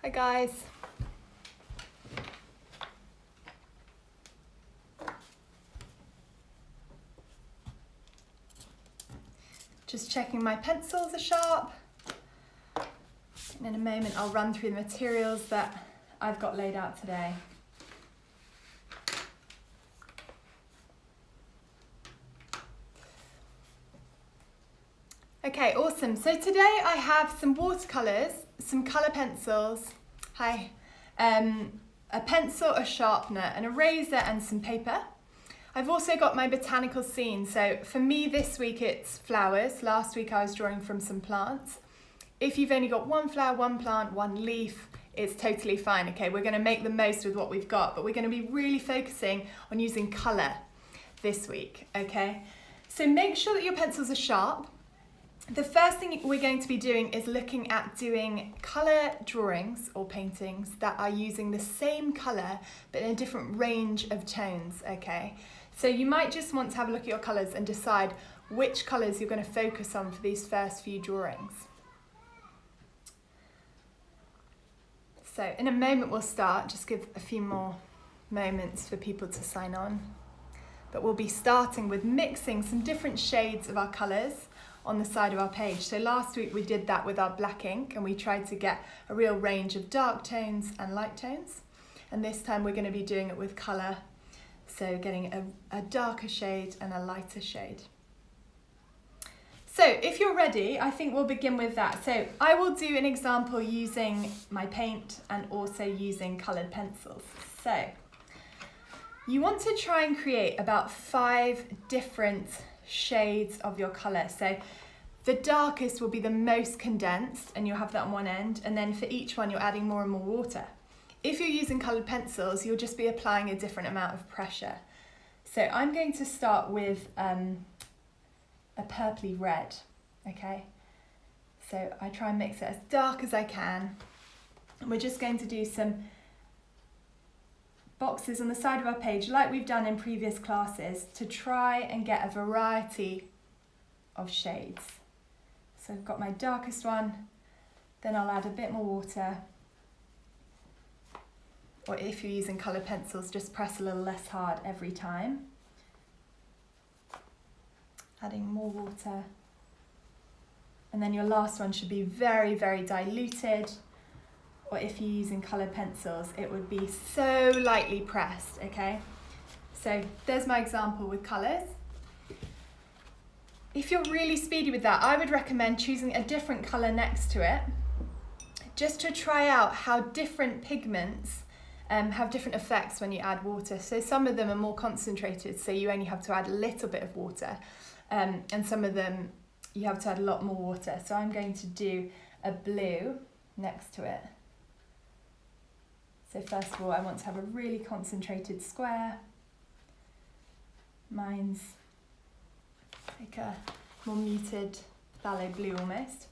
Hi guys. Just checking my pencils are sharp. And in a moment I'll run through the materials that I've got laid out today. Okay, awesome. So today I have some watercolours, some colour pencils, a pencil, a sharpener, an eraser and some paper. I've also got my botanical scene. So for me this week it's flowers. Last week I was drawing from some plants. If you've only got one flower, one plant, one leaf, it's totally fine. Okay, we're going to make the most with what we've got, but we're going to be really focusing on using colour this week, okay? So make sure that your pencils are sharp. The first thing we're going to be doing is looking at doing colour drawings or paintings that are using the same colour but in a different range of tones, okay? So you might just want to have a look at your colours and decide which colours you're going to focus on for these first few drawings. So in a moment we'll start, just give a few more moments for people to sign on. But we'll be starting with mixing some different shades of our colours on the side of our page. So last week we did that with our black ink and we tried to get a real range of dark tones and light tones. And this time we're going to be doing it with colour, so getting a darker shade and a lighter shade. So if you're ready, I think we'll begin with that. So I will do an example using my paint and also using coloured pencils. So you want to try and create about 5 different shades of your colour. So the darkest will be the most condensed and you'll have that on one end, and then for each one you're adding more and more water. If you're using coloured pencils, you'll just be applying a different amount of pressure. So I'm going to start with a purpley red, okay? So I try and mix it as dark as I can, and we're just going to do some boxes on the side of our page like we've done in previous classes to try and get a variety of shades. So I've got my darkest one, then I'll add a bit more water, or if you're using coloured pencils, just press a little less hard every time. Adding more water, and then your last one should be very, very diluted. Or if you're using coloured pencils, it would be so lightly pressed, okay? So there's my example with colours. If you're really speedy with that, I would recommend choosing a different colour next to it, just to try out how different pigments have different effects when you add water. So some of them are more concentrated, so you only have to add a little bit of water, and some of them you have to add a lot more water. So I'm going to do a blue next to it. So first of all, I want to have a really concentrated square. Mine's like a more muted phthalo blue almost.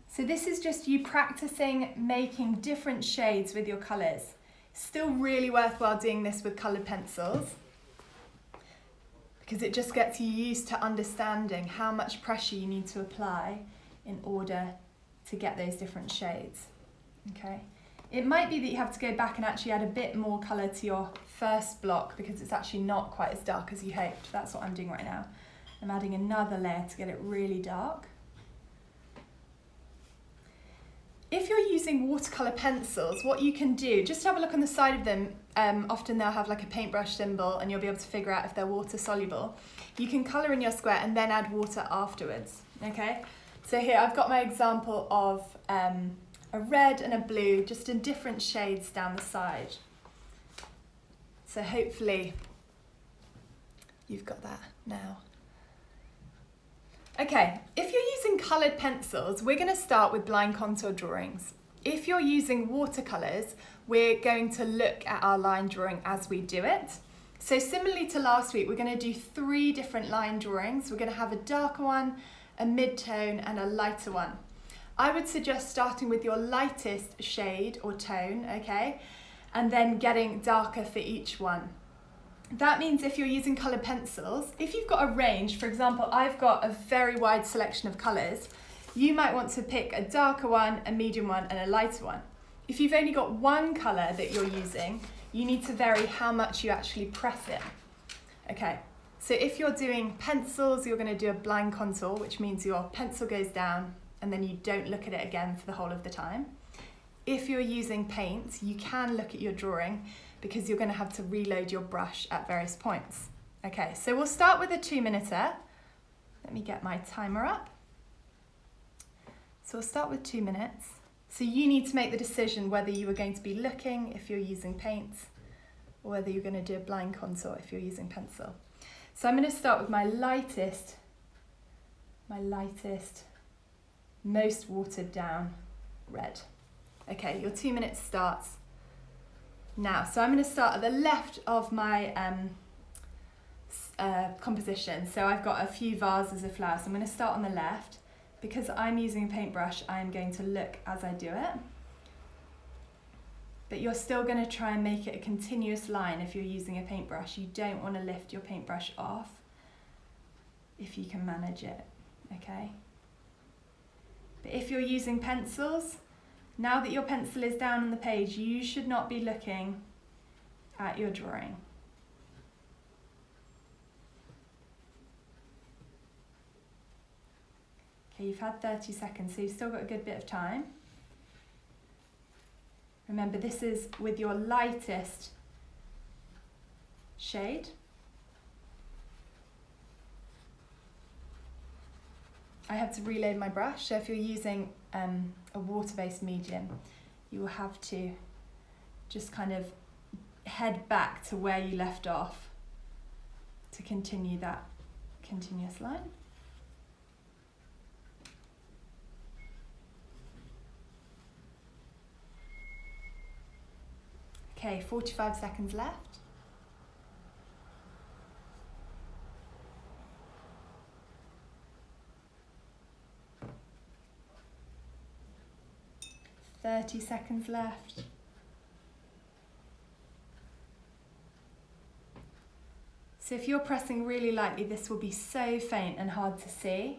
So this is just you practicing making different shades with your colours. Still really worthwhile doing this with coloured pencils, because it just gets you used to understanding how much pressure you need to apply in order to get those different shades. Okay, it might be that you have to go back and actually add a bit more colour to your first block because it's actually not quite as dark as you hoped. That's what I'm doing right now. I'm adding another layer to get it really dark. If you're using watercolour pencils, what you can do, just have a look on the side of them. Often they'll have like a paintbrush symbol and you'll be able to figure out if they're water soluble. You can colour in your square and then add water afterwards, okay? So here I've got my example of a red and a blue, just in different shades down the side. So hopefully you've got that now. Okay, if you're using coloured pencils, we're going to start with blind contour drawings. If you're using watercolours, we're going to look at our line drawing as we do it. So similarly to last week, we're going to do 3 different line drawings. We're going to have a darker one, a mid-tone and a lighter one. I would suggest starting with your lightest shade or tone, okay? And then getting darker for each one. That means if you're using coloured pencils, if you've got a range, for example, I've got a very wide selection of colours, you might want to pick a darker one, a medium one, and a lighter one. If you've only got one colour that you're using, you need to vary how much you actually press it. Okay, so if you're doing pencils, you're going to do a blind contour, which means your pencil goes down and then you don't look at it again for the whole of the time. If you're using paint, you can look at your drawing because you're going to have to reload your brush at various points. Okay, so we'll start with a 2-minuter. Let me get my timer up. So we'll start with 2 minutes. So you need to make the decision whether you are going to be looking if you're using paint or whether you're going to do a blind contour if you're using pencil. So I'm going to start with my lightest, most watered down red. Okay, your 2 minutes starts now. So I'm going to start at the left of my composition. So I've got a few vases of flowers. So I'm going to start on the left. Because I'm using a paintbrush, I'm going to look as I do it. But you're still going to try and make it a continuous line if you're using a paintbrush. You don't want to lift your paintbrush off if you can manage it, okay? But if you're using pencils, now that your pencil is down on the page, you should not be looking at your drawing. Okay, you've had 30 seconds, so you've still got a good bit of time. Remember, this is with your lightest shade. I have to reload my brush, so if you're using a water-based medium, you will have to just kind of head back to where you left off to continue that continuous line. Okay, 45 seconds left. Thirty seconds left. So if you're pressing really lightly, this will be so faint and hard to see.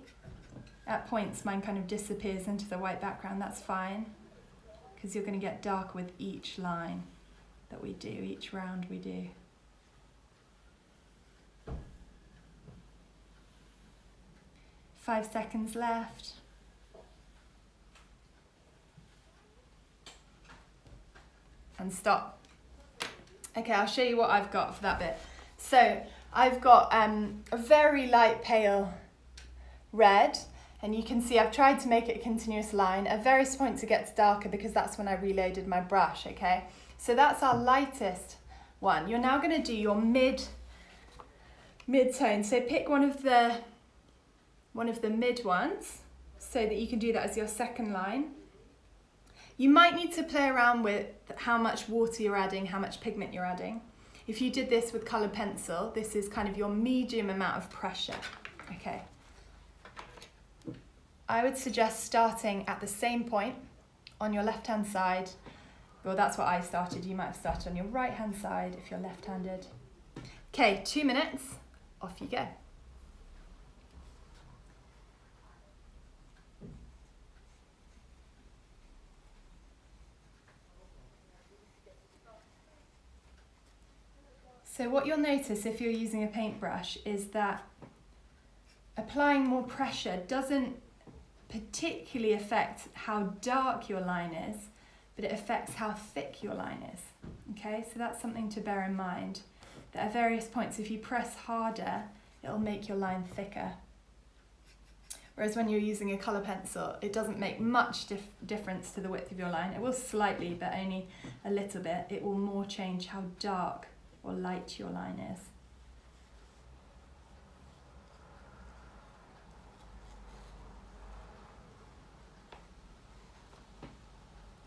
At points, mine kind of disappears into the white background. That's fine, because you're going to get darker with each line that we do, each round we do. Five seconds left. And stop. Okay, I'll show you what I've got for that bit. So I've got a very light pale red, and you can see I've tried to make it a continuous line. At various points it gets darker because that's when I reloaded my brush, okay? So that's our lightest one. You're now going to do your mid-tone. So pick one of the mid ones so that you can do that as your second line. You might need to play around with how much water you're adding, how much pigment you're adding. If you did this with coloured pencil, this is kind of your medium amount of pressure, okay? I would suggest starting at the same point on your left-hand side. Well, that's what I started. You might have started on your right-hand side if you're left-handed. Okay, 2 minutes, off you go. So what you'll notice if you're using a paintbrush is that applying more pressure doesn't particularly affect how dark your line is, but it affects how thick your line is. Okay, so that's something to bear in mind, that at various points if you press harder, it'll make your line thicker. Whereas when you're using a colour pencil, it doesn't make much difference to the width of your line. It will slightly, but only a little bit. It will more change how dark or light your line is.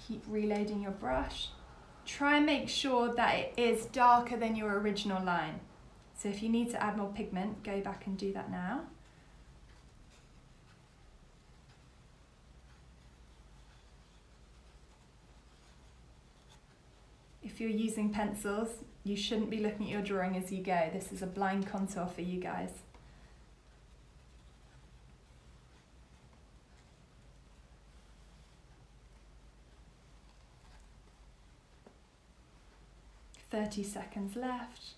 Keep reloading your brush. Try and make sure that it is darker than your original line. So if you need to add more pigment, go back and do that now. If you're using pencils, you shouldn't be looking at your drawing as you go. This is a blind contour for you guys. 30 seconds left.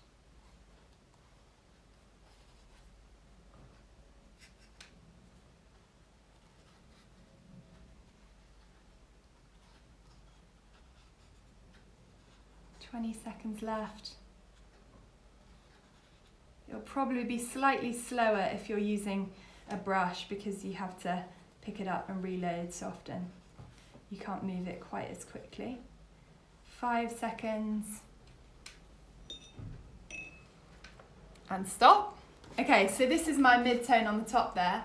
Seconds left. It'll probably be slightly slower if you're using a brush because you have to pick it up and reload so often. You can't move it quite as quickly. 5 seconds. And stop. Okay, so this is my mid-tone on the top there.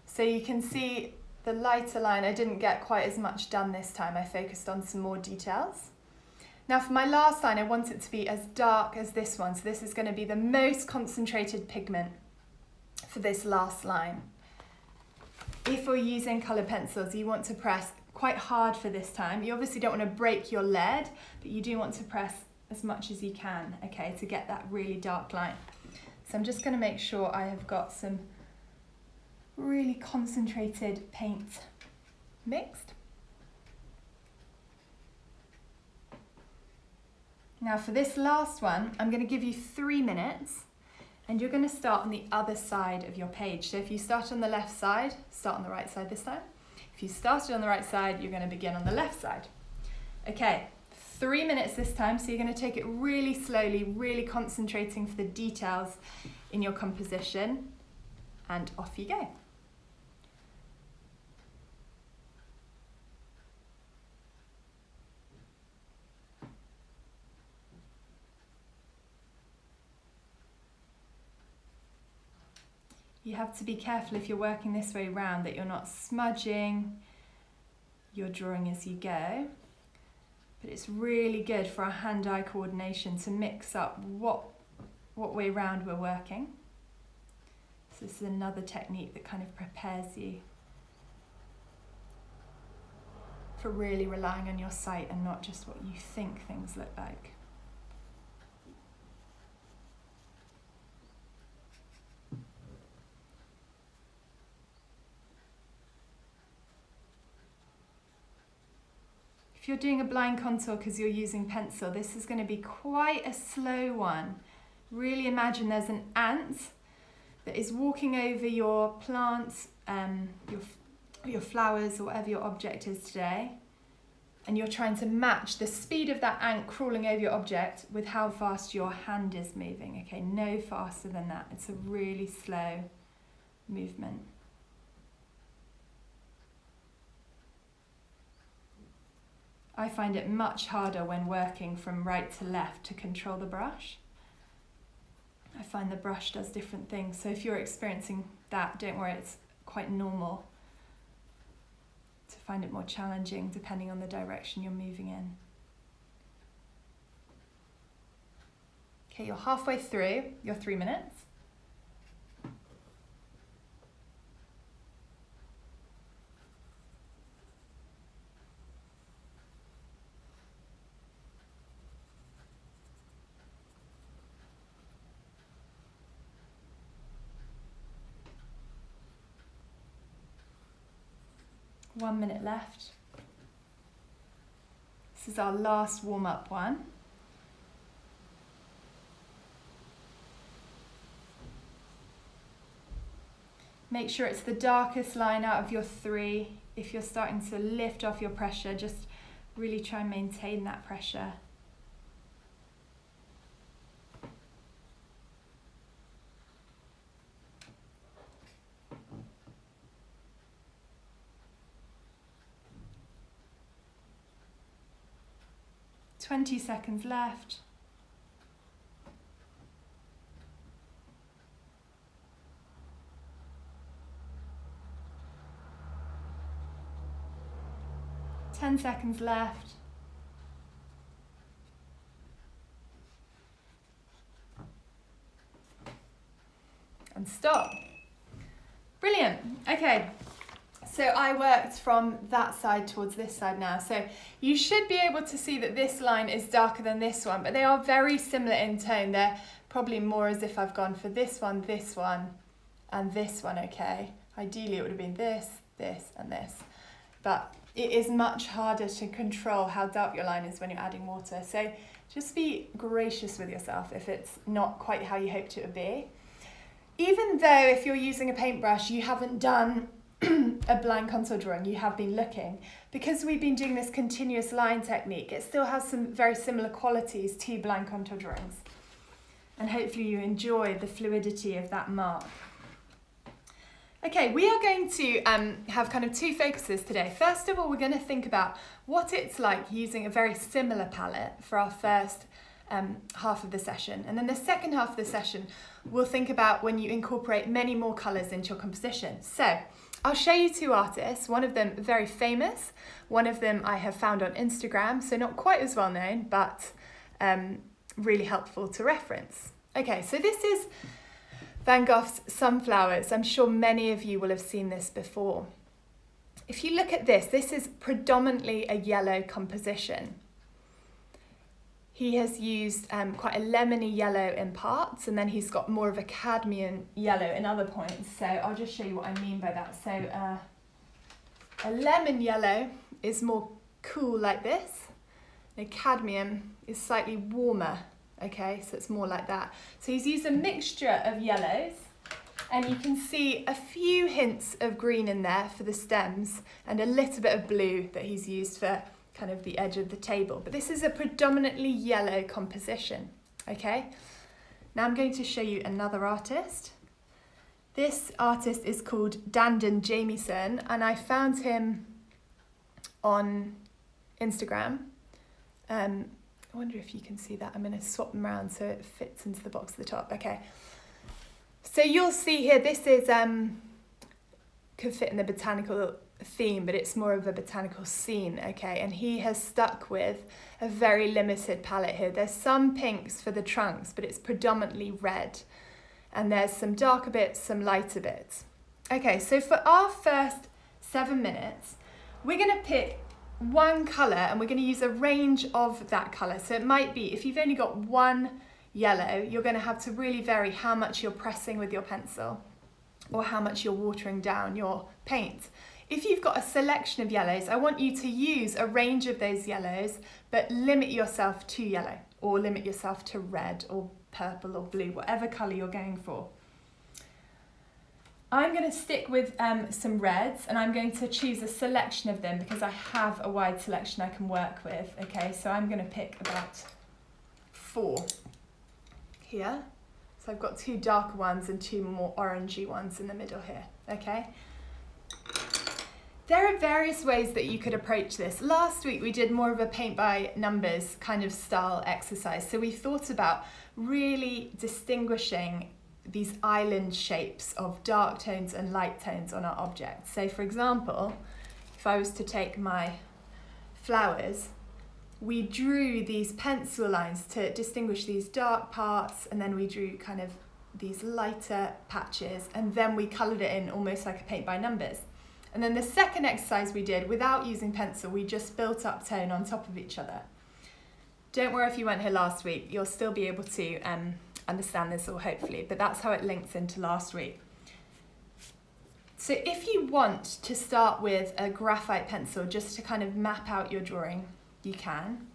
So you can see the lighter line, I didn't get quite as much done this time. I focused on some more details. Now for my last line, I want it to be as dark as this one. So this is going to be the most concentrated pigment for this last line. If you're using colour pencils, you want to press quite hard for this time. You obviously don't want to break your lead, but you do want to press as much as you can, okay, to get that really dark line. So I'm just going to make sure I have got some really concentrated paint mixed. Now for this last one, I'm going to give you 3 minutes and you're going to start on the other side of your page. So if you start on the left side, start on the right side this time. If you started on the right side, you're going to begin on the left side. Okay, 3 minutes this time, so you're going to take it really slowly, really concentrating for the details in your composition, and off you go. You have to be careful if you're working this way round that you're not smudging your drawing as you go. But it's really good for our hand-eye coordination to mix up what way round we're working. So this is another technique that kind of prepares you for really relying on your sight and not just what you think things look like. If you're doing a blind contour because you're using pencil, this is going to be quite a slow one. Really imagine there's an ant that is walking over your plants, your flowers, or whatever your object is today, and you're trying to match the speed of that ant crawling over your object with how fast your hand is moving. Okay, no faster than that. It's a really slow movement. I find it much harder when working from right to left to control the brush. I find the brush does different things, so if you're experiencing that, don't worry, it's quite normal to find it more challenging depending on the direction you're moving in. Okay, you're halfway through your 3 minutes. One minute left. This is our last warm-up one. Make sure it's the darkest line out of your 3. If you're starting to lift off your pressure, just really try and maintain that pressure. "20 seconds left. "10 seconds left. And stop. Brilliant. Okay. So I worked from that side towards this side now. So you should be able to see that this line is darker than this one, but they are very similar in tone. They're probably more as if I've gone for this one, and this one, okay? Ideally it would have been this, this, and this. But it is much harder to control how dark your line is when you're adding water. So Just be gracious with yourself if it's not quite how you hoped it would be. Even though if you're using a paintbrush, you haven't done a blind contour drawing, you have been looking. Because we've been doing this continuous line technique, it still has some very similar qualities to blind contour drawings. And hopefully you enjoy the fluidity of that mark. Okay, we are going to have kind of two focuses today. First of all, we're going to think about what it's like using a very similar palette for our first half of the session. And then the second half of the session, we'll think about when you incorporate many more colours into your composition. So I'll show you two artists, one of them very famous, one of them I have found on Instagram, so not quite as well known, but really helpful to reference. Okay, so this is Van Gogh's Sunflowers. I'm sure many of you will have seen this before. If you look at this, this is predominantly a yellow composition. He has used quite a lemony yellow in parts, and then he's got more of a cadmium yellow in other points. So I'll just show you what I mean by that. So a lemon yellow is more cool like this. The cadmium is slightly warmer. Okay, so it's more like that. So he's used a mixture of yellows, and you can see a few hints of green in there for the stems and a little bit of blue that he's used for kind of the edge of the table. But this is a predominantly yellow composition, okay? Now I'm going to show you another artist. This artist is called Dandon Jamieson, and I found him on Instagram. I wonder if you can see that. I'm going to swap them around so it fits into the box at the top. Okay. So you'll see here, this is, could fit in the botanical theme, but it's more of a botanical scene, okay? And he has stuck with a very limited palette here. There's some pinks for the trunks, but it's predominantly red. And there's some darker bits, some lighter bits. Okay, so for our first 7 minutes, we're going to pick one colour and we're going to use a range of that colour. So it might be, if you've only got one yellow, you're going to have to really vary how much you're pressing with your pencil or how much you're watering down your paint. If you've got a selection of yellows, I want you to use a range of those yellows, but limit yourself to yellow or limit yourself to red or purple or blue, whatever colour you're going for. I'm going to stick with some reds, and I'm going to choose a selection of them because I have a wide selection I can work with. Okay, so I'm going to pick about 4 here. So I've got 2 darker ones and 2 more orangey ones in the middle here. Okay. There are various ways that you could approach this. Last week we did more of a paint by numbers kind of style exercise. So we thought about really distinguishing these island shapes of dark tones and light tones on our object. So for example, if I was to take my flowers, we drew these pencil lines to distinguish these dark parts, and then we drew kind of these lighter patches, and then we coloured it in almost like a paint by numbers. And then the second exercise we did, without using pencil, we just built up tone on top of each other. Don't worry if you weren't here last week, you'll still be able to understand this, or hopefully, but that's how it links into last week. So if you want to start with a graphite pencil just to kind of map out your drawing, you can.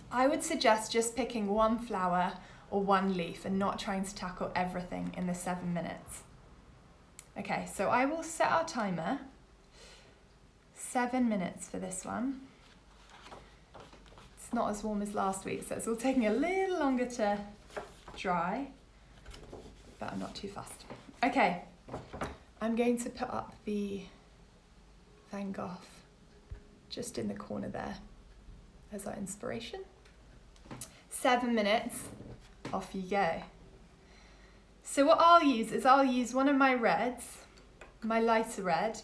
I would suggest just picking one flower or one leaf and not trying to tackle everything in the 7 minutes. Okay, so I will set our timer. 7 minutes for this one. It's not as warm as last week, so it's all taking a little longer to dry, but I'm not too fast. Okay, I'm going to put up the Van Gogh just in the corner there as our inspiration. 7 minutes, off you go. So what I'll use one of my reds, my lighter red,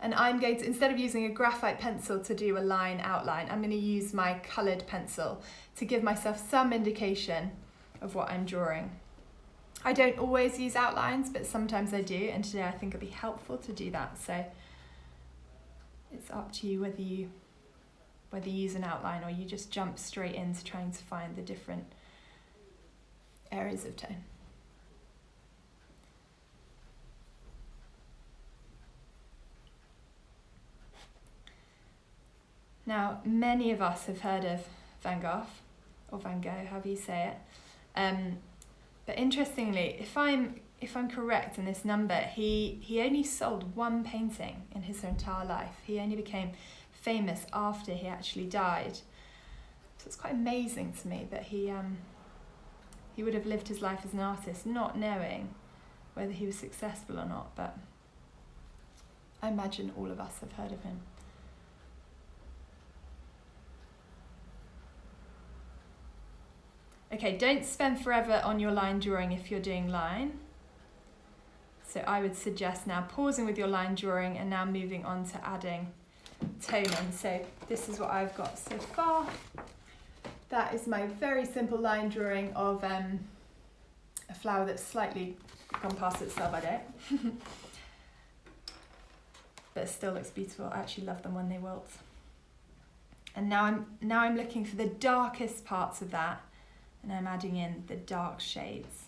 and I'm going to, instead of using a graphite pencil to do a line outline, I'm going to use my coloured pencil to give myself some indication of what I'm drawing. I don't always use outlines, but sometimes I do, and today I think it'll be helpful to do that. So it's up to you whether you use an outline or you just jump straight into trying to find the different areas of tone. Now, many of us have heard of Van Gogh, or Van Gogh, however you say it. But interestingly, if I'm correct in this number, he only sold one painting in his entire life. He only became famous after he actually died. So it's quite amazing to me that he would have lived his life as an artist not knowing whether he was successful or not, but I imagine all of us have heard of him. Okay, don't spend forever on your line drawing if you're doing line. So I would suggest now pausing with your line drawing and now moving on to adding toning. So this is what I've got so far. That is my very simple line drawing of a flower that's slightly gone past its sell by date. But it still looks beautiful. I actually love them when they wilt. And now I'm looking for the darkest parts of that, and I'm adding in the dark shades.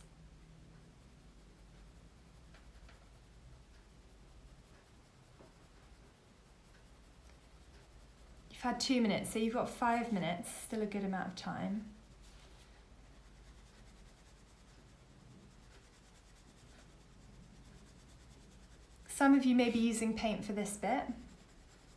You've had 2 minutes, so you've got 5 minutes, still a good amount of time. Some of you may be using paint for this bit,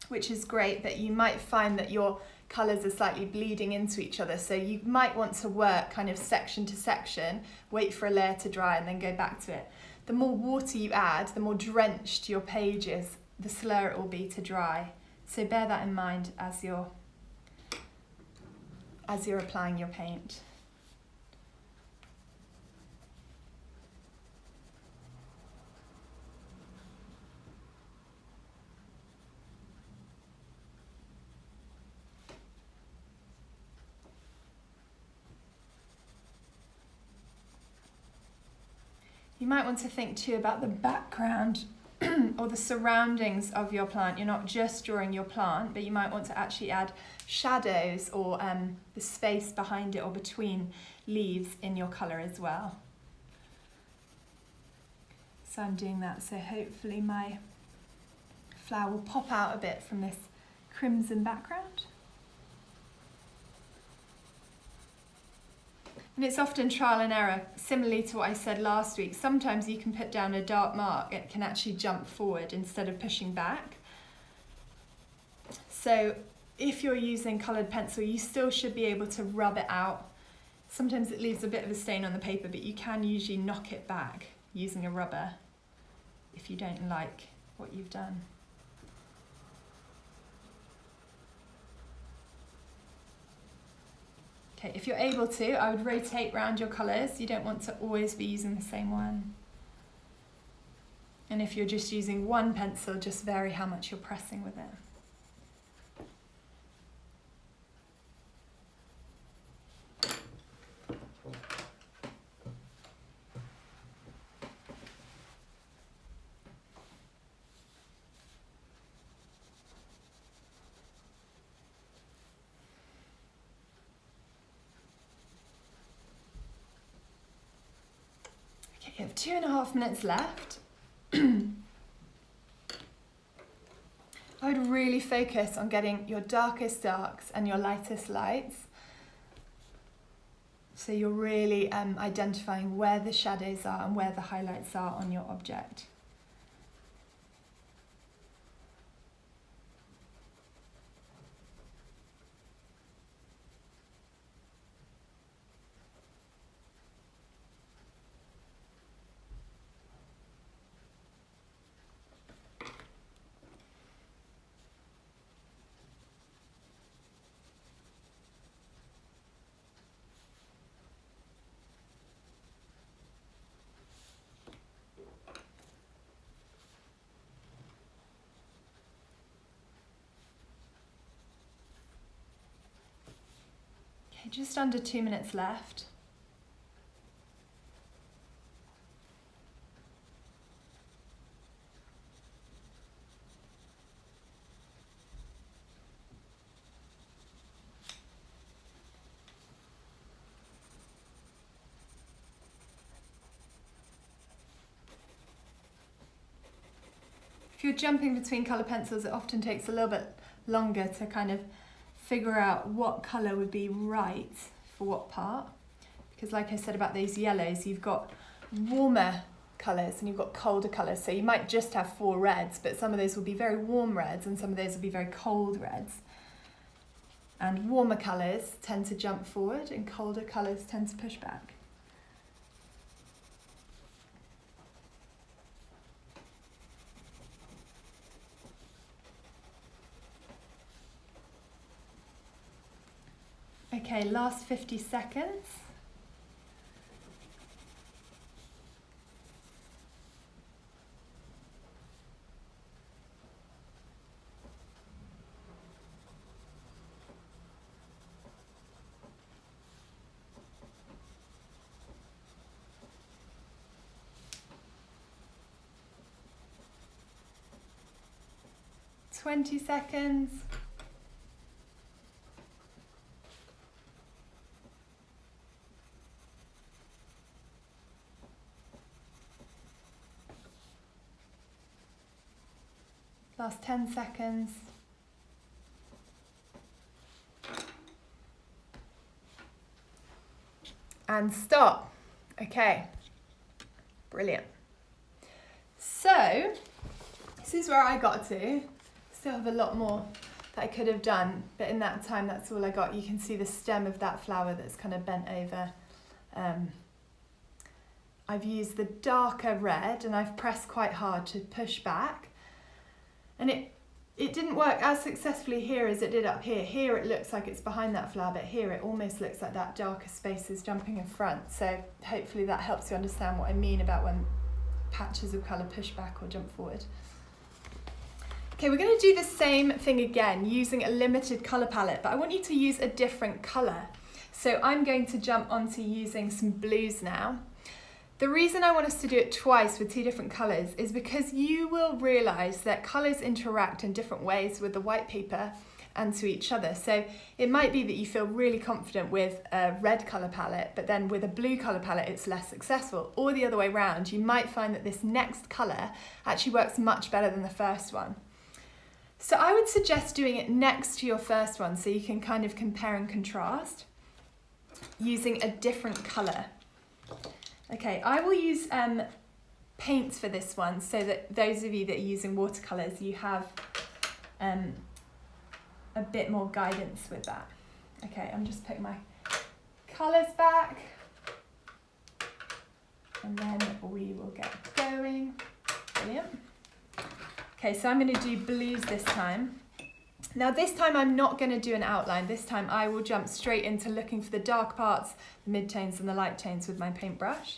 which is great, but you might find that your colours are slightly bleeding into each other, so you might want to work kind of section to section, wait for a layer to dry and then go back to it. The more water you add, the more drenched your page is, the slower it will be to dry. So bear that in mind as you're applying your paint. You might want to think too about the background or the surroundings of your plant. You're not just drawing your plant, but you might want to actually add shadows or the space behind it or between leaves in your colour as well. So I'm doing that, so hopefully my flower will pop out a bit from this crimson background. And it's often trial and error, similarly to what I said last week. Sometimes you can put down a dark mark, it can actually jump forward instead of pushing back. So if you're using coloured pencil, you still should be able to rub it out. Sometimes it leaves a bit of a stain on the paper, but you can usually knock it back using a rubber if you don't like what you've done. Okay, if you're able to, I would rotate around your colours. You don't want to always be using the same one. And if you're just using one pencil, just vary how much you're pressing with it. You have 2.5 minutes left. I would really focus on getting your darkest darks and your lightest lights. So you're really identifying where the shadows are and where the highlights are on your object. Just under 2 minutes left. If you're jumping between colour pencils, it often takes a little bit longer to kind of figure out what colour would be right for what part. Because like I said about those yellows, you've got warmer colours and you've got colder colours. So you might just have 4 reds, but some of those will be very warm reds and some of those will be very cold reds. And warmer colours tend to jump forward and colder colours tend to push back. Okay, last 50 seconds. Twenty seconds. Last 10 seconds. And stop. Okay, brilliant. So, this is where I got to. Still have a lot more that I could have done, but in that time, that's all I got. You can see the stem of that flower that's kind of bent over. I've used the darker red and I've pressed quite hard to push back. And it didn't work as successfully here as it did up here. Here it looks like it's behind that flower, but here it almost looks like that darker space is jumping in front. So hopefully that helps you understand what I mean about when patches of colour push back or jump forward. Okay, we're going to do the same thing again using a limited colour palette, but I want you to use a different colour. So I'm going to jump onto using some blues now. The reason I want us to do it twice with 2 different colours is because you will realise that colours interact in different ways with the white paper and to each other. So it might be that you feel really confident with a red colour palette, but then with a blue colour palette it's less successful. Or the other way around, you might find that this next colour actually works much better than the first one. So I would suggest doing it next to your first one so you can kind of compare and contrast using a different colour. Okay, I will use paints for this one so that those of you that are using watercolours, you have a bit more guidance with that. Okay, I'm just putting my colours back and then we will get going. Brilliant. Okay, so I'm going to do blues this time. Now this time I'm not going to do an outline. This time I will jump straight into looking for the dark parts, the mid-tones and the light tones with my paintbrush.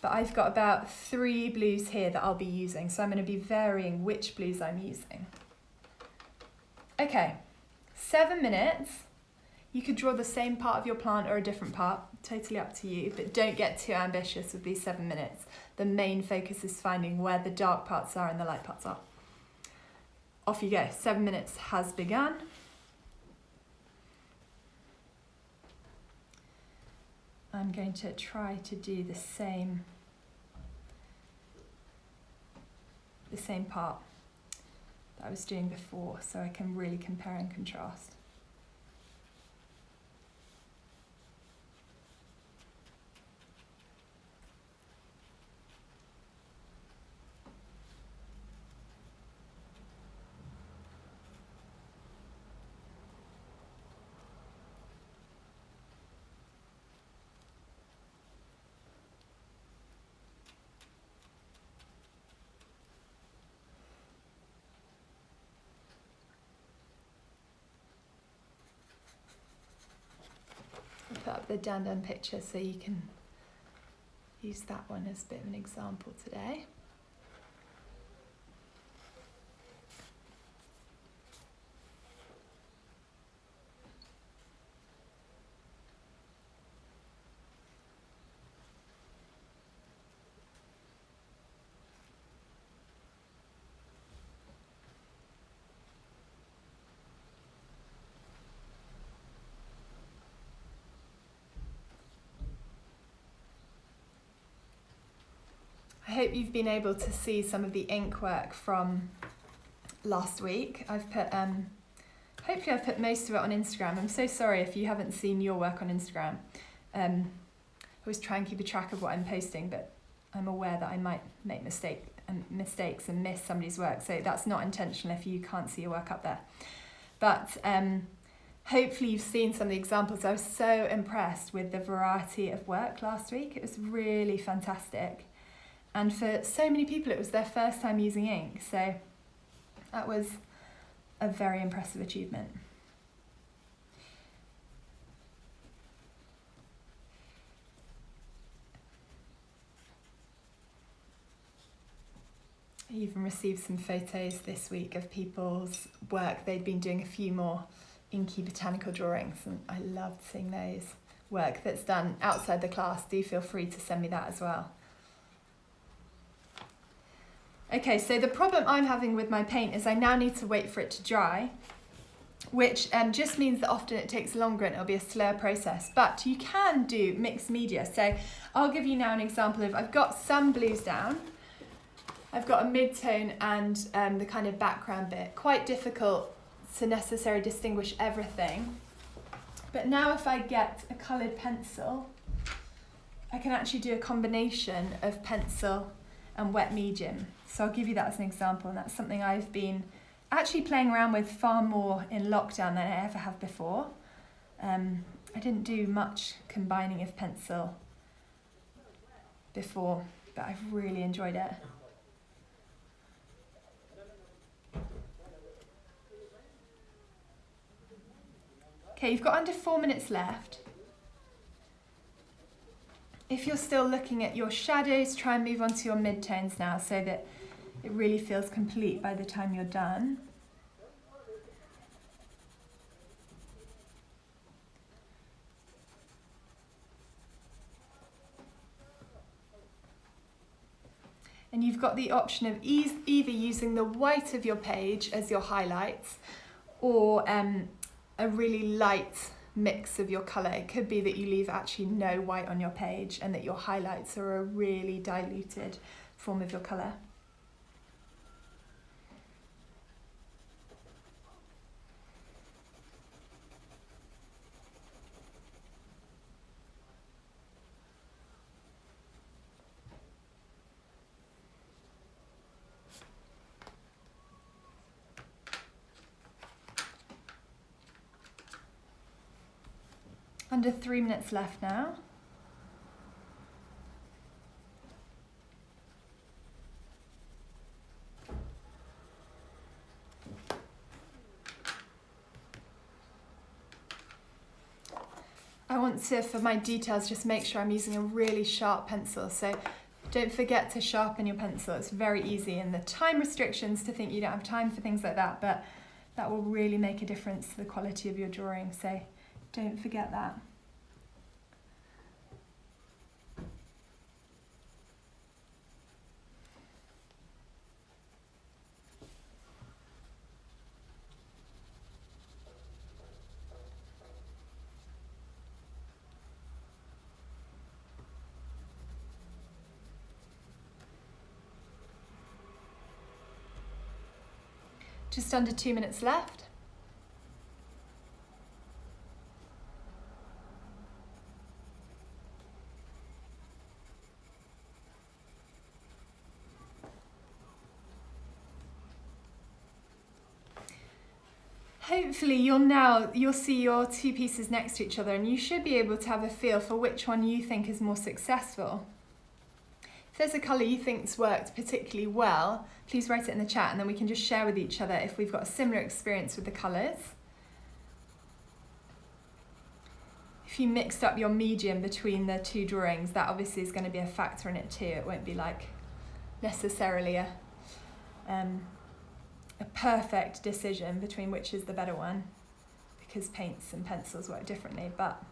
But I've got about 3 blues here that I'll be using, so I'm going to be varying which blues I'm using. Okay, 7 minutes. You could draw the same part of your plant or a different part, totally up to you, but don't get too ambitious with these 7 minutes. The main focus is finding where the dark parts are and the light parts are. Off you go, 7 minutes has begun. I'm going to try to do the same part that I was doing before so I can really compare and contrast. I'll put up the dandan picture so you can use that one as a bit of an example today. I hope you've been able to see some of the ink work from last week. I've put hopefully I've put most of it on Instagram. I'm so sorry if you haven't seen your work on Instagram. I always try and keep a track of what I'm posting, but I'm aware that I might make mistakes and miss somebody's work. So that's not intentional if you can't see your work up there. But hopefully you've seen some of the examples. I was so impressed with the variety of work last week. It was really fantastic. And for so many people, it was their first time using ink. So that was a very impressive achievement. I even received some photos this week of people's work. They'd been doing a few more inky botanical drawings, and I loved seeing those. Work that's done outside the class, do feel free to send me that as well. Okay, so the problem I'm having with my paint is I now need to wait for it to dry, which just means that often it takes longer and it'll be a slower process. But you can do mixed media. So I'll give you now an example of, I've got some blues down, I've got a mid-tone and the kind of background bit. Quite difficult to necessarily distinguish everything. But now if I get a coloured pencil, I can actually do a combination of pencil and wet medium. So I'll give you that as an example, and that's something I've been actually playing around with far more in lockdown than I ever have before. I didn't do much combining of pencil before, but I've really enjoyed it. Okay, you've got under 4 minutes left. If you're still looking at your shadows, try and move on to your mid-tones now so that it really feels complete by the time you're done. And you've got the option of either using the white of your page as your highlights or a really light mix of your colour. It could be that you leave actually no white on your page and that your highlights are a really diluted form of your colour. Under 3 minutes left now. I want to, for my details, just make sure I'm using a really sharp pencil. So don't forget to sharpen your pencil. It's very easy, and the time restrictions to think you don't have time for things like that, but that will really make a difference to the quality of your drawing. So don't forget that. Just under 2 minutes left. Hopefully you'll see your two pieces next to each other, and you should be able to have a feel for which one you think is more successful. If there's a colour you think's worked particularly well, please write it in the chat, and then we can just share with each other if we've got a similar experience with the colours. If you mixed up your medium between the two drawings, that obviously is going to be a factor in it too. It won't be like necessarily a perfect decision between which is the better one, because paints and pencils work differently, but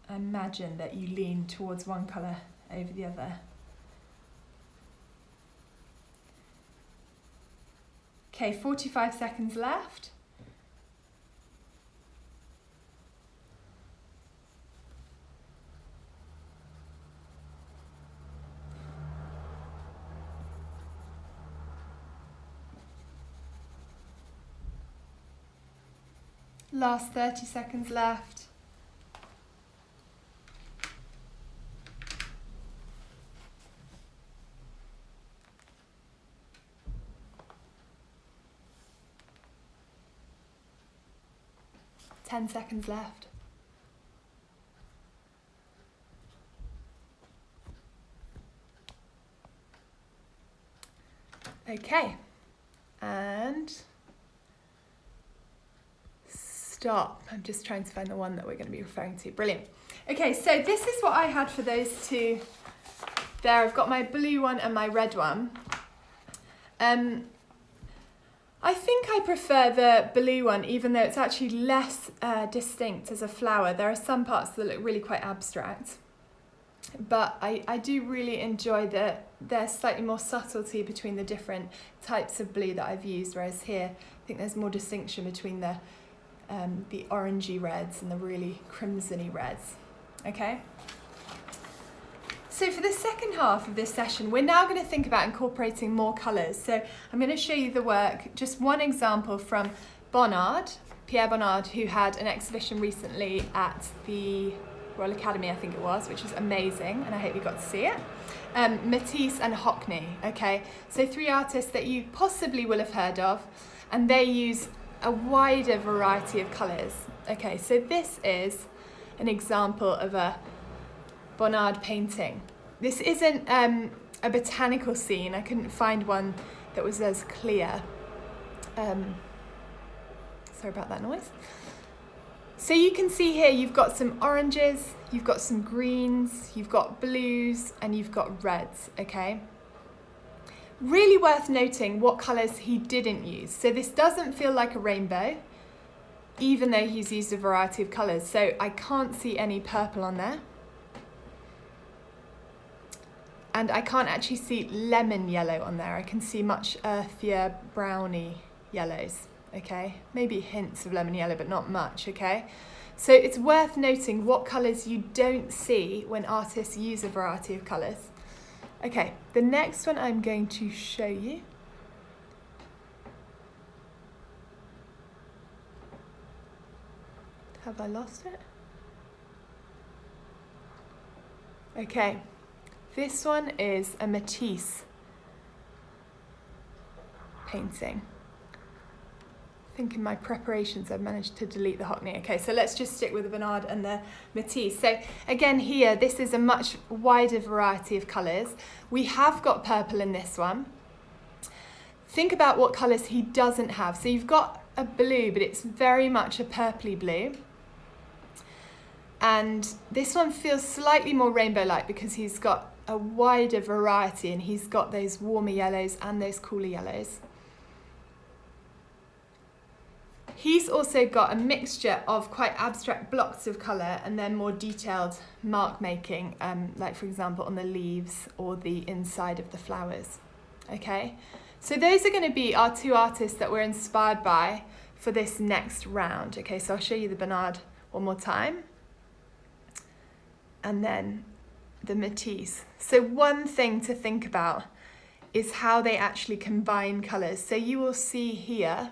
I imagine that you lean towards one colour over the other. Okay, 45 seconds left. Last 30 seconds left. Ten seconds left. Okay, and stop. I'm just trying to find the one that we're going to be referring to. Brilliant. Okay, so this is what I had for those two there. I've got my blue one and my red one. I think I prefer the blue one, even though it's actually less distinct as a flower. There are some parts that look really quite abstract, but I do really enjoy there's slightly more subtlety between the different types of blue that I've used, whereas here I think there's more distinction between the orangey reds and the really crimsony reds. Okay. So for the second half of this session, we're now going to think about incorporating more colours. So I'm going to show you the work, just one example from Pierre Bonnard, who had an exhibition recently at the Royal Academy, I think it was, which was amazing, and I hope you got to see it. Matisse and Hockney, okay? So three artists that you possibly will have heard of, and they use a wider variety of colours. Okay, so this is an example of a Bonnard painting. This isn't a botanical scene. I couldn't find one that was as clear. Sorry about that noise. So you can see here you've got some oranges, you've got some greens, you've got blues, and you've got reds, okay? Really worth noting what colours he didn't use. So this doesn't feel like a rainbow, even though he's used a variety of colours. So I can't see any purple on there. And I can't actually see lemon yellow on there. I can see much earthier, browny yellows, okay? Maybe hints of lemon yellow, but not much, okay? So it's worth noting what colours you don't see when artists use a variety of colours. Okay, the next one I'm going to show you. Have I lost it? Okay. This one is a Matisse painting. I think in my preparations I've managed to delete the Hockney. Okay, so let's just stick with the Bonnard and the Matisse. So again here, this is a much wider variety of colours. We have got purple in this one. Think about what colours he doesn't have. So you've got a blue, but it's very much a purpley blue. And this one feels slightly more rainbow-like because he's got a wider variety and he's got those warmer yellows and those cooler yellows. He's also got a mixture of quite abstract blocks of colour and then more detailed mark making, like for example on the leaves or the inside of the flowers. Okay, so those are going to be our two artists that we're inspired by for this next round. Okay, so I'll show you the Bonnard one more time and then the Matisse. So one thing to think about is how they actually combine colours. So you will see here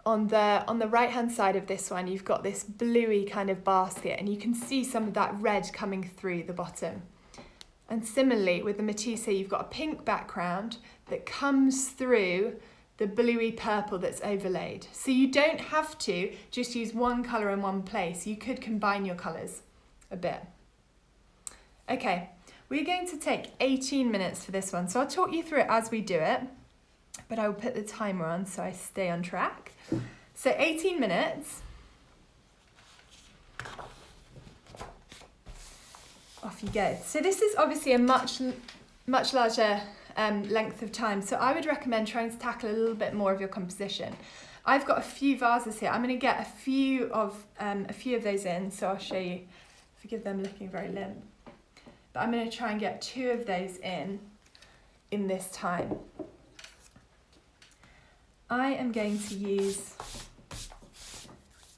on the right hand side of this one, you've got this bluey kind of basket and you can see some of that red coming through the bottom. And similarly with the Matisse here, you've got a pink background that comes through the bluey purple that's overlaid. So you don't have to just use one colour in one place. You could combine your colours a bit. Okay, we're going to take 18 minutes for this one. So I'll talk you through it as we do it, but I will put the timer on so I stay on track. So 18 minutes. Off you go. So this is obviously a much larger length of time. So I would recommend trying to tackle a little bit more of your composition. I've got a few vases here. I'm going to get a few of those in, so I'll show you. Forgive them looking very limp. But I'm going to try and get 2 of those in this time. I am going to use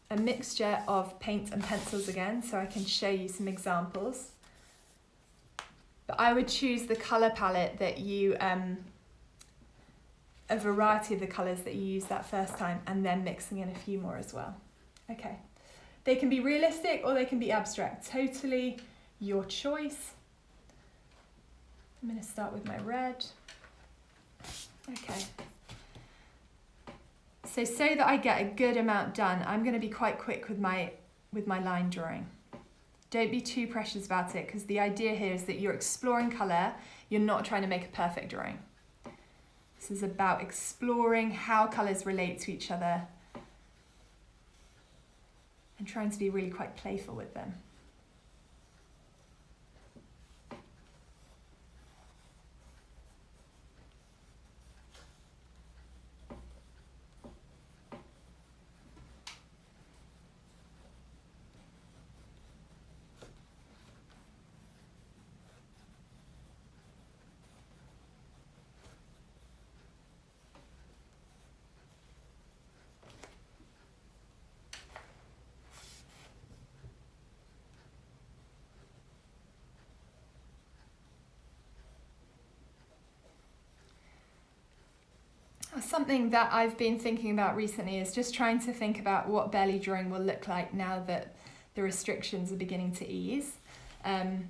a mixture of paint and pencils again, so I can show you some examples. But I would choose the colour palette that you, a variety of the colours that you used that first time, and then mixing in a few more as well. Okay. They can be realistic or they can be abstract. Totally your choice. I'm going to start with my red. Okay. So that I get a good amount done, I'm going to be quite quick with my line drawing. Don't be too precious about it, because the idea here is that you're exploring colour. You're not trying to make a perfect drawing. This is about exploring how colours relate to each other and trying to be really quite playful with them. Something that I've been thinking about recently is just trying to think about what belly drawing will look like now that the restrictions are beginning to ease. I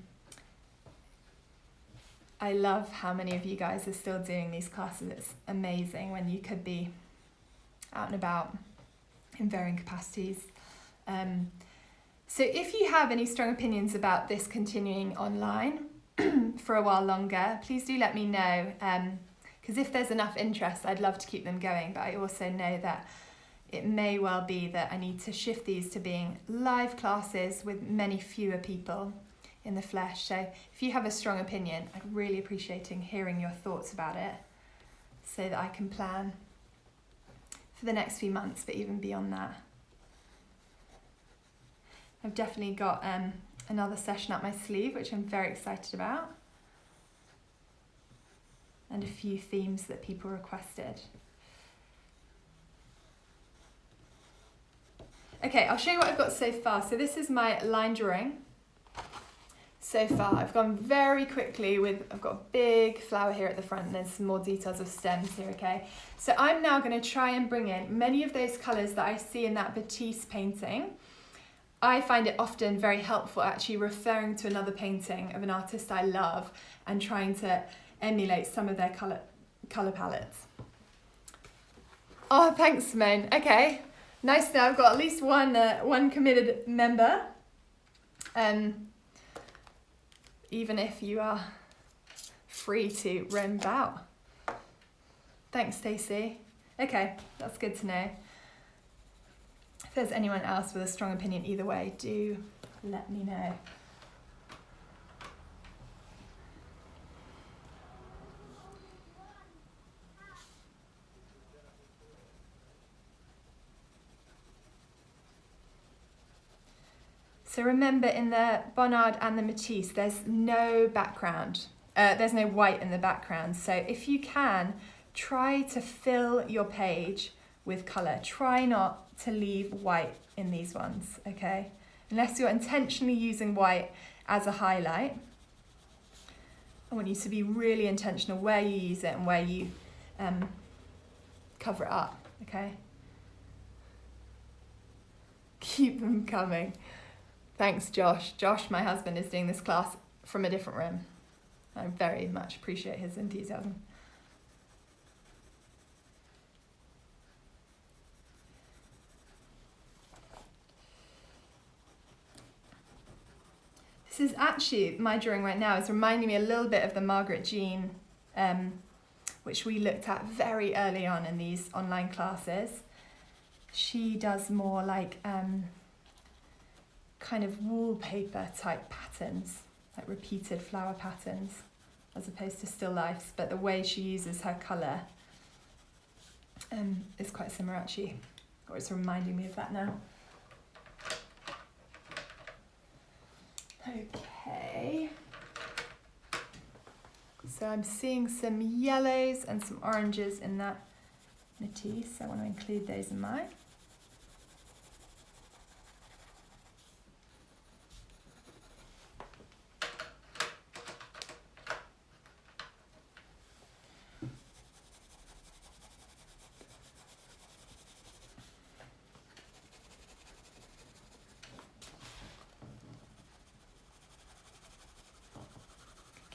love how many of you guys are still doing these classes. It's amazing when you could be out and about in varying capacities. So if you have any strong opinions about this continuing online for a while longer, please do let me know. Because if there's enough interest, I'd love to keep them going, but I also know that it may well be that I need to shift these to being live classes with many fewer people in the flesh. So if you have a strong opinion, I'd really appreciate hearing your thoughts about it so that I can plan for the next few months, but even beyond that. I've definitely got another session up my sleeve, which I'm very excited about, and a few themes that people requested. Okay, I'll show you what I've got so far. So this is my line drawing. So far, I've gone very quickly with, I've got a big flower here at the front, and there's some more details of stems here, okay? So I'm now gonna try and bring in many of those colors that I see in that Batiste painting. I find it often very helpful actually referring to another painting of an artist I love and trying to emulate some of their colour palettes. Oh, thanks, Simone. Okay, nice now. I've got at least one committed member. Even if you are free to roam about. Thanks, Stacey. Okay, that's good to know. If there's anyone else with a strong opinion either way, do let me know. So remember, in the Bonnard and the Matisse, there's no background. There's no white in the background. So if you can, try to fill your page with colour. Try not to leave white in these ones, okay? Unless you're intentionally using white as a highlight. I want you to be really intentional where you use it and where you cover it up, okay? Keep them coming. Thanks, Josh. Josh, my husband, is doing this class from a different room. I very much appreciate his enthusiasm. This is actually, my drawing right now is reminding me a little bit of the Margaret Jean, which we looked at very early on in these online classes. She does more like kind of wallpaper type patterns, like repeated flower patterns, as opposed to still lifes, but the way she uses her colour is quite similar actually, or it's reminding me of that now. Okay, so I'm seeing some yellows and some oranges in that Matisse, so I want to include those in mine.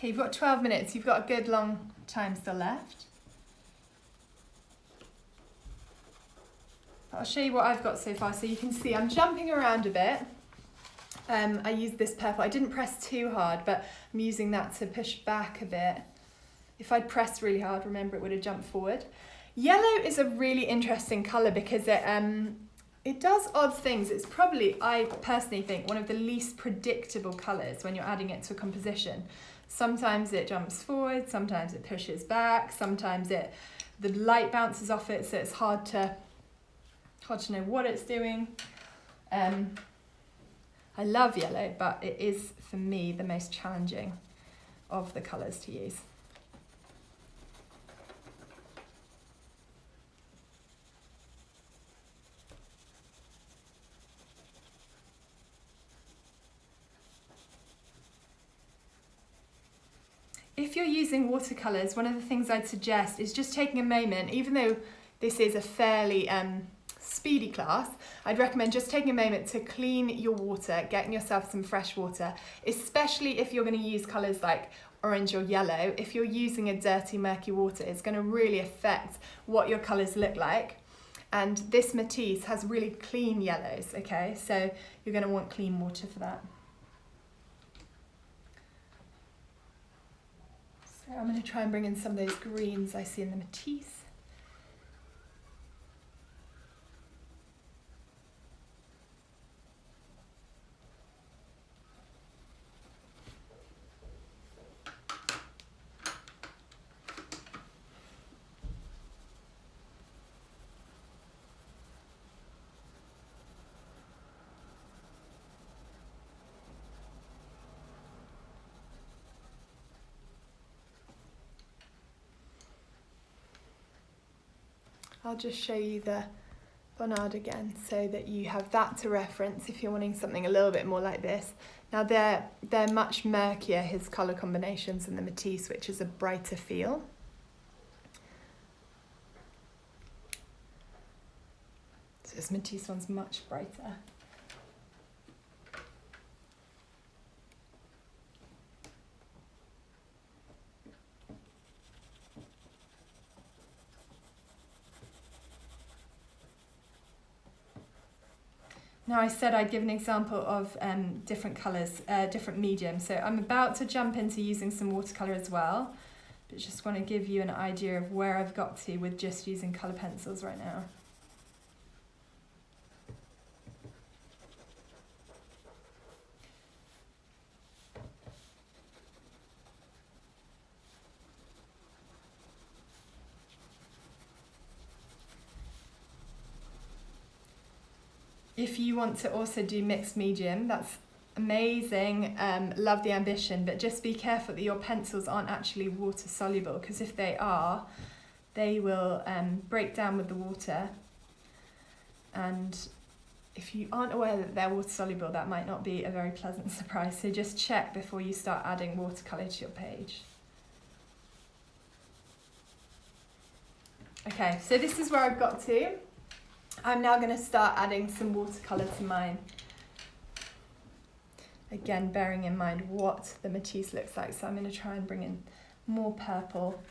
Okay, you've got 12 minutes. You've got a good long time still left. I'll show you what I've got so far so you can see I'm jumping around a bit. I used this purple. I didn't press too hard, but I'm using that to push back a bit. If I'd pressed really hard, remember it would have jumped forward. Yellow is a really interesting colour because it does odd things. It's probably, I personally think, one of the least predictable colours when you're adding it to a composition. Sometimes it jumps forward, sometimes it pushes back, sometimes the light bounces off it, so it's hard to know what it's doing. I love yellow, but it is, for me, the most challenging of the colours to use. If you're using watercolours, one of the things I'd suggest is just taking a moment, even though this is a fairly speedy class, I'd recommend just taking a moment to clean your water, getting yourself some fresh water, especially if you're going to use colours like orange or yellow. If you're using a dirty, murky water, it's going to really affect what your colours look like. And this Matisse has really clean yellows, okay? So you're going to want clean water for that. So I'm going to try and bring in some of those greens I see in the Matisse. I'll just show you the Bonnard again so that you have that to reference if you're wanting something a little bit more like this. Now they're much murkier, his colour combinations, than the Matisse, which is a brighter feel. So this Matisse one's much brighter. Now I said I'd give an example of different colours, different mediums. So I'm about to jump into using some watercolour as well, but just want to give you an idea of where I've got to with just using colour pencils right now. If you want to also do mixed medium, that's amazing, love the ambition, but just be careful that your pencils aren't actually water soluble, because if they are, they will break down with the water, and if you aren't aware that they're water soluble, that might not be a very pleasant surprise, so just check before you start adding watercolour to your page. Okay, so this is where I've got to. I'm now going to start adding some watercolour to mine. Again, bearing in mind what the Matisse looks like, so I'm going to try and bring in more purple.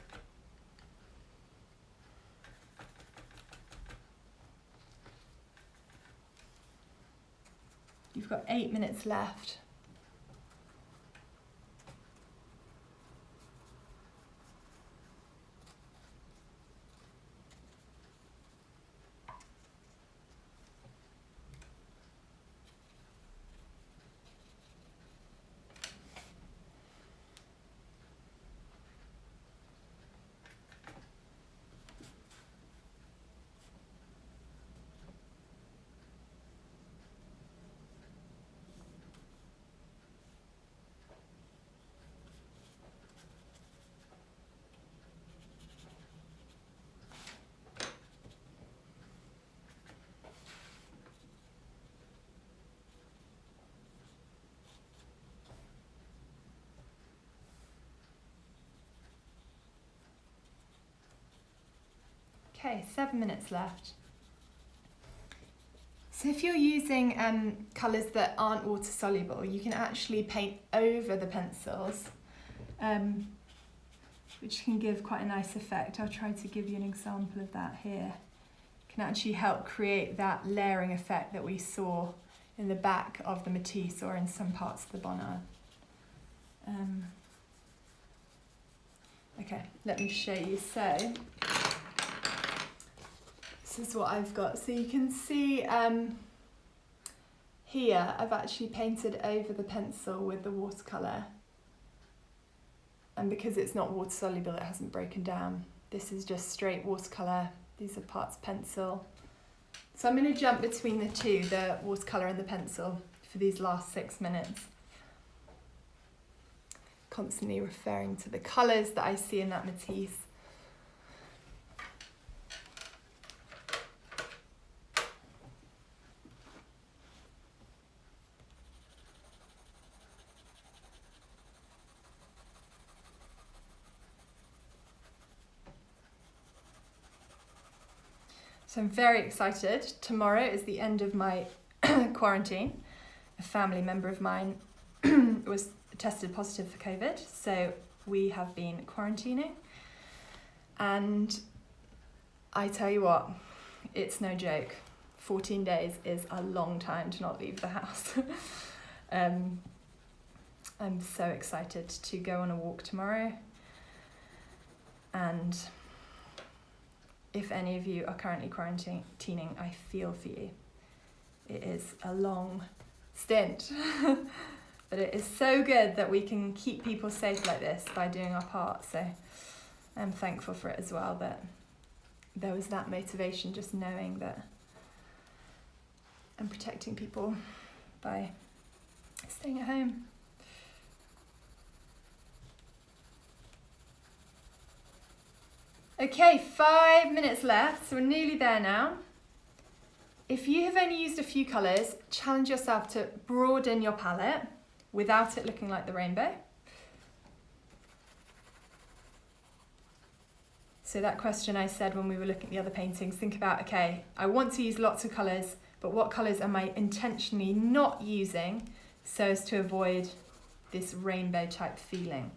You've got 8 minutes left. Okay, 7 minutes left. So if you're using colours that aren't water soluble, you can actually paint over the pencils which can give quite a nice effect. I'll try to give you an example of that here. Can actually help create that layering effect that we saw in the back of the Matisse or in some parts of the Bonnard. Okay, let me show you. So this is what I've got. So you can see here I've actually painted over the pencil with the watercolour, and because it's not water soluble it hasn't broken down. This is just straight watercolour, these are parts pencil. So I'm going to jump between the two, the watercolour and the pencil, for these last 6 minutes. Constantly referring to the colours that I see in that Matisse. So I'm very excited. Tomorrow is the end of my quarantine. A family member of mine was tested positive for COVID, so we have been quarantining. And I tell you what, it's no joke. 14 days is a long time to not leave the house. I'm so excited to go on a walk tomorrow. And if any of you are currently quarantining, I feel for you. It is a long stint, but it is so good that we can keep people safe like this by doing our part. So I'm thankful for it as well, that there was that motivation, just knowing that I'm protecting people by staying at home. Okay, 5 minutes left, so we're nearly there now. If you have only used a few colours, challenge yourself to broaden your palette without it looking like the rainbow. So that question I said when we were looking at the other paintings, think about, okay, I want to use lots of colours, but what colours am I intentionally not using so as to avoid this rainbow type feeling?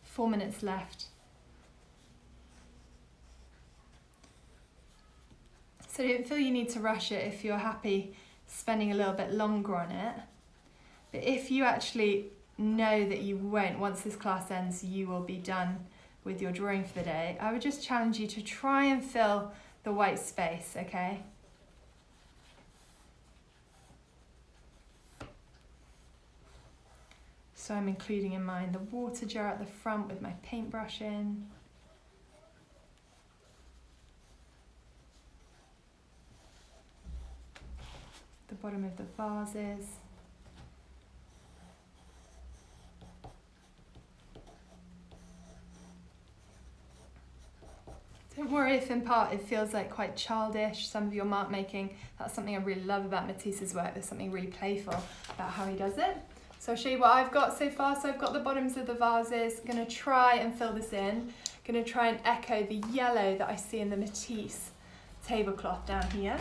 Four minutes left. So don't feel you need to rush it if you're happy spending a little bit longer on it. But if you actually know that you won't, once this class ends, you will be done with your drawing for the day, I would just challenge you to try and fill the white space, okay? So I'm including in mind the water jar at the front with my paintbrush in. The bottom of the vases. Don't worry if in part it feels like quite childish, some of your mark making. That's something I really love about Matisse's work. There's something really playful about how he does it. So I'll show you what I've got so far. So I've got the bottoms of the vases. I'm going to try and fill this in. Going to try and echo the yellow that I see in the Matisse tablecloth down here.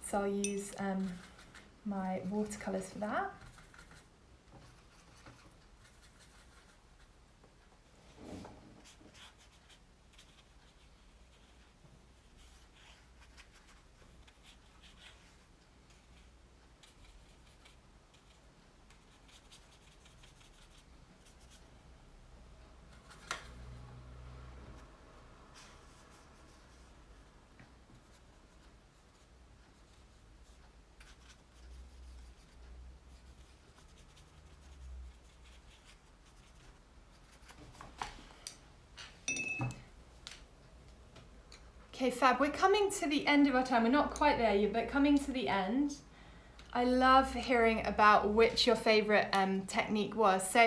So I'll use my watercolours for that. Okay, fab. We're coming to the end of our time. We're not quite there yet, but coming to the end. I love hearing about which your favourite technique was. So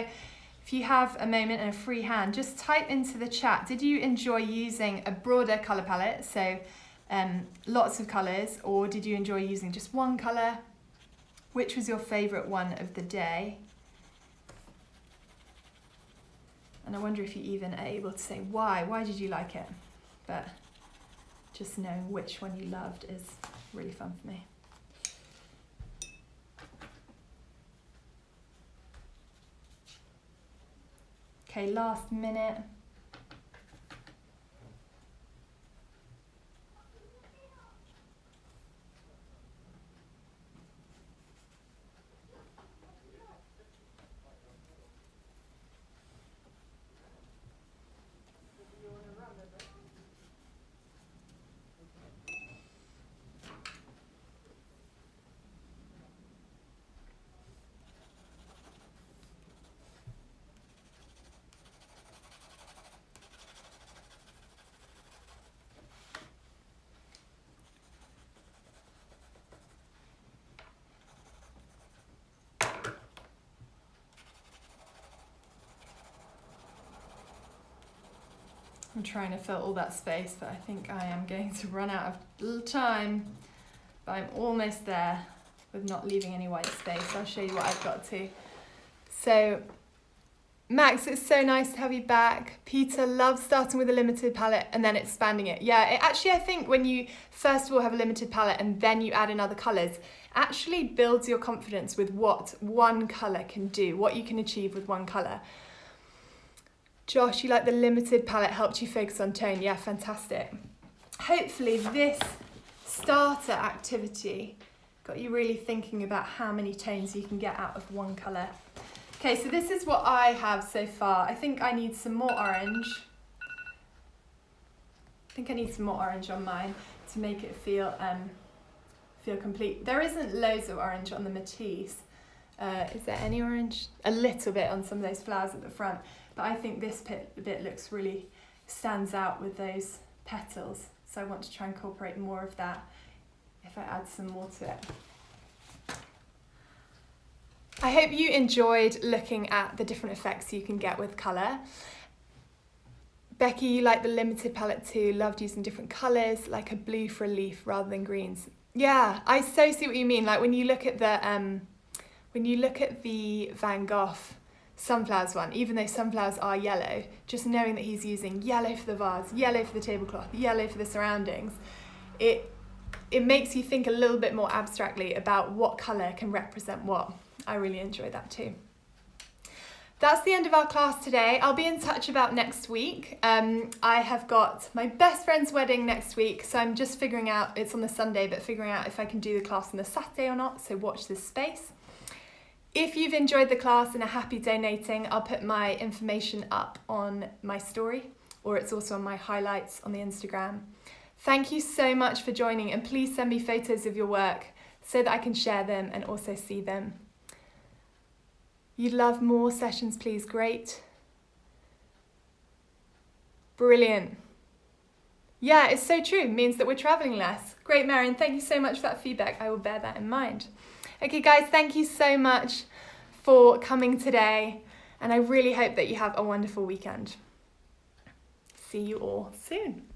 if you have a moment and a free hand, just type into the chat, did you enjoy using a broader colour palette, so lots of colours, or did you enjoy using just one colour? Which was your favourite one of the day? And I wonder if you even are able to say why. Why did you like it? But just knowing which one you loved is really fun for me. Okay, last minute. I'm trying to fill all that space, but I think I am going to run out of time. But I'm almost there with not leaving any white space. I'll show you what I've got to. So, Max, it's so nice to have you back. Peter loves starting with a limited palette and then expanding it. Yeah, actually I think when you first of all have a limited palette and then you add in other colours, actually builds your confidence with what one colour can do, what you can achieve with one colour. Josh, you like the limited palette, helped you focus on tone. Yeah, fantastic. Hopefully this starter activity got you really thinking about how many tones you can get out of one colour. Okay, so this is what I have so far. I think I need some more orange. I think I need some more orange on mine to make it feel complete. There isn't loads of orange on the Matisse. Is there any orange? A little bit on some of those flowers at the front. But I think this bit looks really, stands out with those petals. So I want to try and incorporate more of that if I add some more to it. I hope you enjoyed looking at the different effects you can get with colour. Becky, you like the limited palette too, loved using different colours, like a blue for a leaf rather than greens. Yeah, I so see what you mean. Like when you look at the Van Gogh sunflowers one, even though sunflowers are yellow, just knowing that he's using yellow for the vase, yellow for the tablecloth, yellow for the surroundings, it makes you think a little bit more abstractly about what colour can represent what. I really enjoy that too. That's the end of our class today. I'll be in touch about next week. I have got my best friend's wedding next week, so I'm just figuring out, it's on the Sunday, but figuring out if I can do the class on the Saturday or not, so watch this space. If you've enjoyed the class and are happy donating, I'll put my information up on my story, or it's also on my highlights on the Instagram. Thank you so much for joining, and please send me photos of your work so that I can share them and also see them. You'd love more sessions, please. Great. Brilliant. Yeah, it's so true. It means that we're traveling less. Great, Marion. Thank you so much for that feedback. I will bear that in mind. Okay, guys, thank you so much for coming today, and I really hope that you have a wonderful weekend. See you all soon.